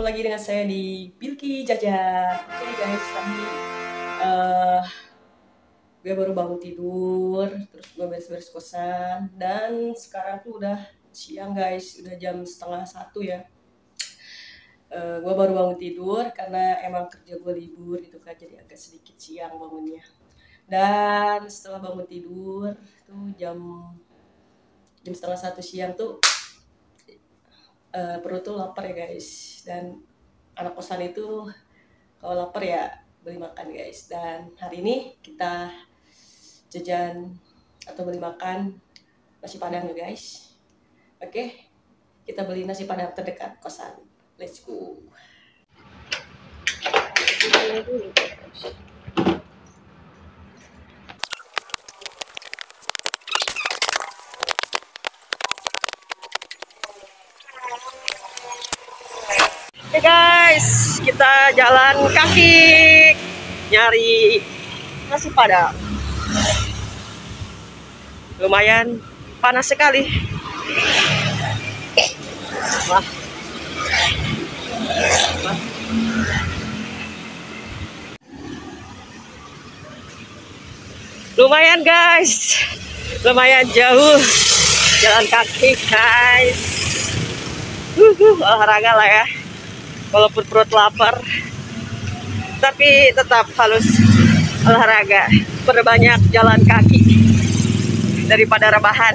lagi dengan saya di Pilki Jajan. Oke guys, tadi eh gue baru bangun tidur, terus gue beres-beres kosan, dan sekarang tuh udah siang guys, udah jam setengah satu ya. Gue baru bangun tidur karena emang kerja gue libur gitu kan, jadi agak sedikit siang bangunnya. Dan setelah bangun tidur tuh jam setengah satu siang tuh perut tuh lapar ya guys, dan anak kosan itu kalau lapar ya beli makan guys. Dan hari ini kita jajan atau beli makan nasi padang ya guys. Oke, kita beli nasi padang terdekat kosan. Let's go. Oke guys, kita jalan kaki nyari nasi padang. Lumayan panas sekali. Wah. Lumayan guys, lumayan jauh jalan kaki guys. Olahraga lah ya, walaupun perut lapar, tapi tetap harus olahraga, perbanyak jalan kaki daripada rebahan.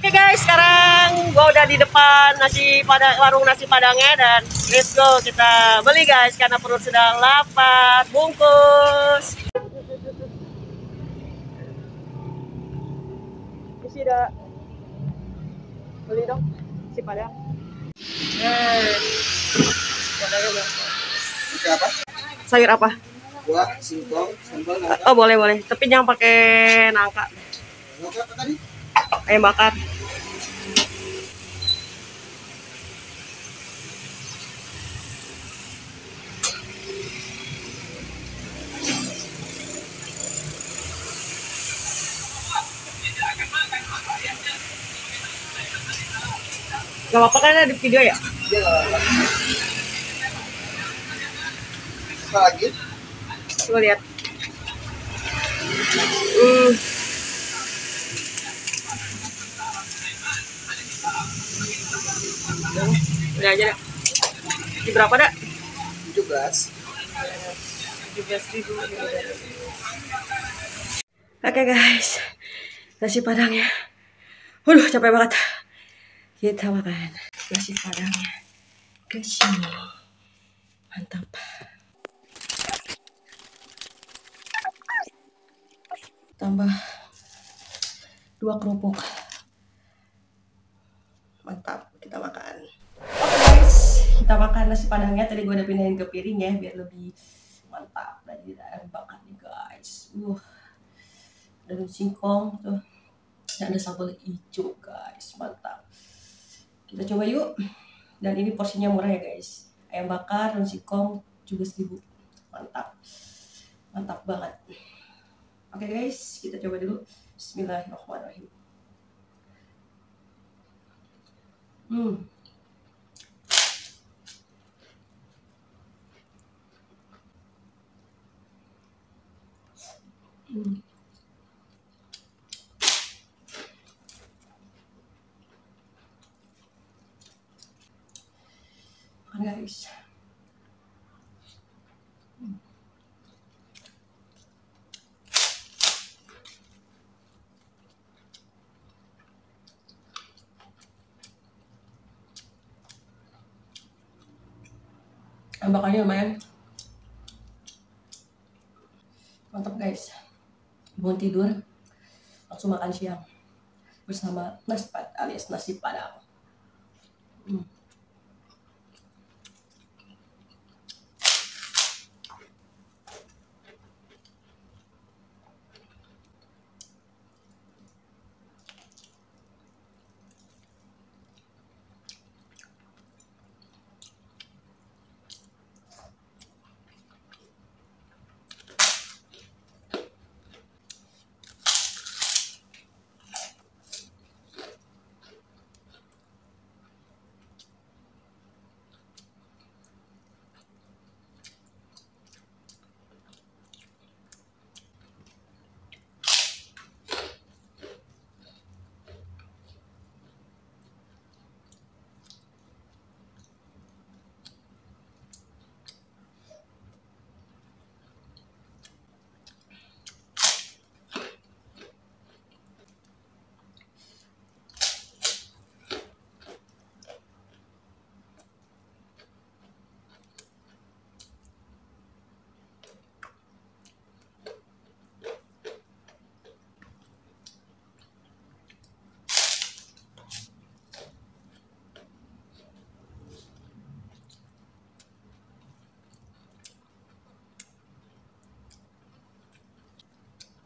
Oke guys, sekarang gua udah di depan warung nasi padangnya, dan let's go kita beli guys karena perut sedang lapar. Bungkus. Isi dah. Beli dong nasi padang. Padangnya berapa? Apa? Sayur apa? Buah, singkong, sambal, nangka. Oh boleh boleh, tapi jangan pakai nangka. Nangka apa tadi? Ayam bakar. Gak apa-apa kan ada di video ya? Iya. Apa lagi? Coba lihat. Udah aja dah. Di berapa dah? 17. 17.000. Oke guys, nasi padangnya. Waduh, capek banget. Kita makan nasi padangnya ke sini. Mantap. Tambah 2 kerupuk. Mantap, kita makan. Oke guys, kita makan nasi padangnya. Tadi gue udah pindahin ke piring ya biar lebih mantap. Dari ayam bakar nih guys. Daun singkong tuh. Dan ada sambal hijau guys, mantap. Kita coba yuk. Dan ini porsinya murah ya guys. Ayam bakar daun singkong juga 1.000. Mantap. Mantap banget. Oke guys, kita coba dulu. Bismillahirrahmanirrahim. Makan guys. Bakarnya lumayan mantap guys. Bangun tidur langsung makan siang bersama naspat alias nasi padang.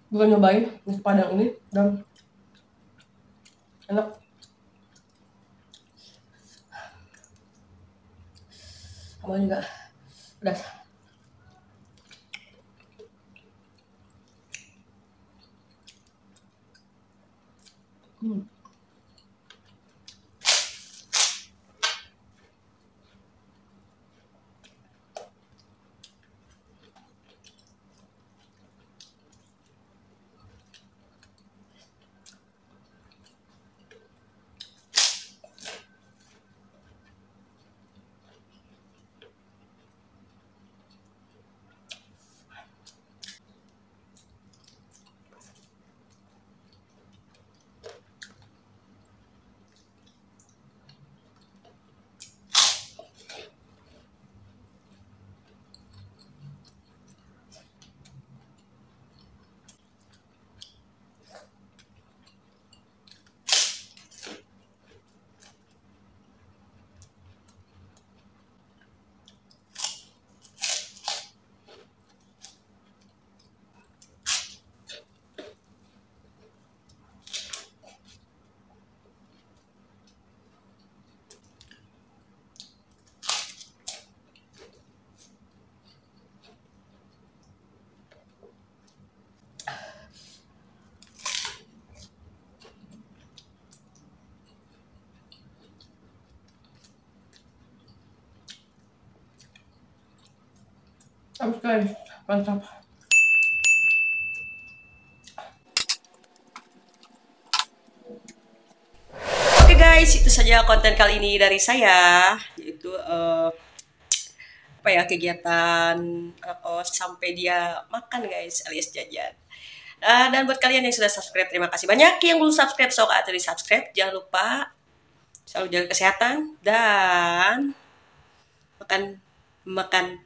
Gue nyobain nasi padang ini dan enak. Sama juga pedas. Habis guys, mantap. Oke guys, itu saja konten kali ini dari saya, yaitu apa ya, kegiatan anak kos sampai dia makan guys, alias jajan. Dan buat kalian yang sudah subscribe, terima kasih banyak. Yang belum subscribe, sok atau di subscribe. Jangan lupa selalu jaga kesehatan dan makan.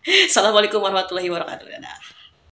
Assalamualaikum warahmatullahi wabarakatuh. Dadah.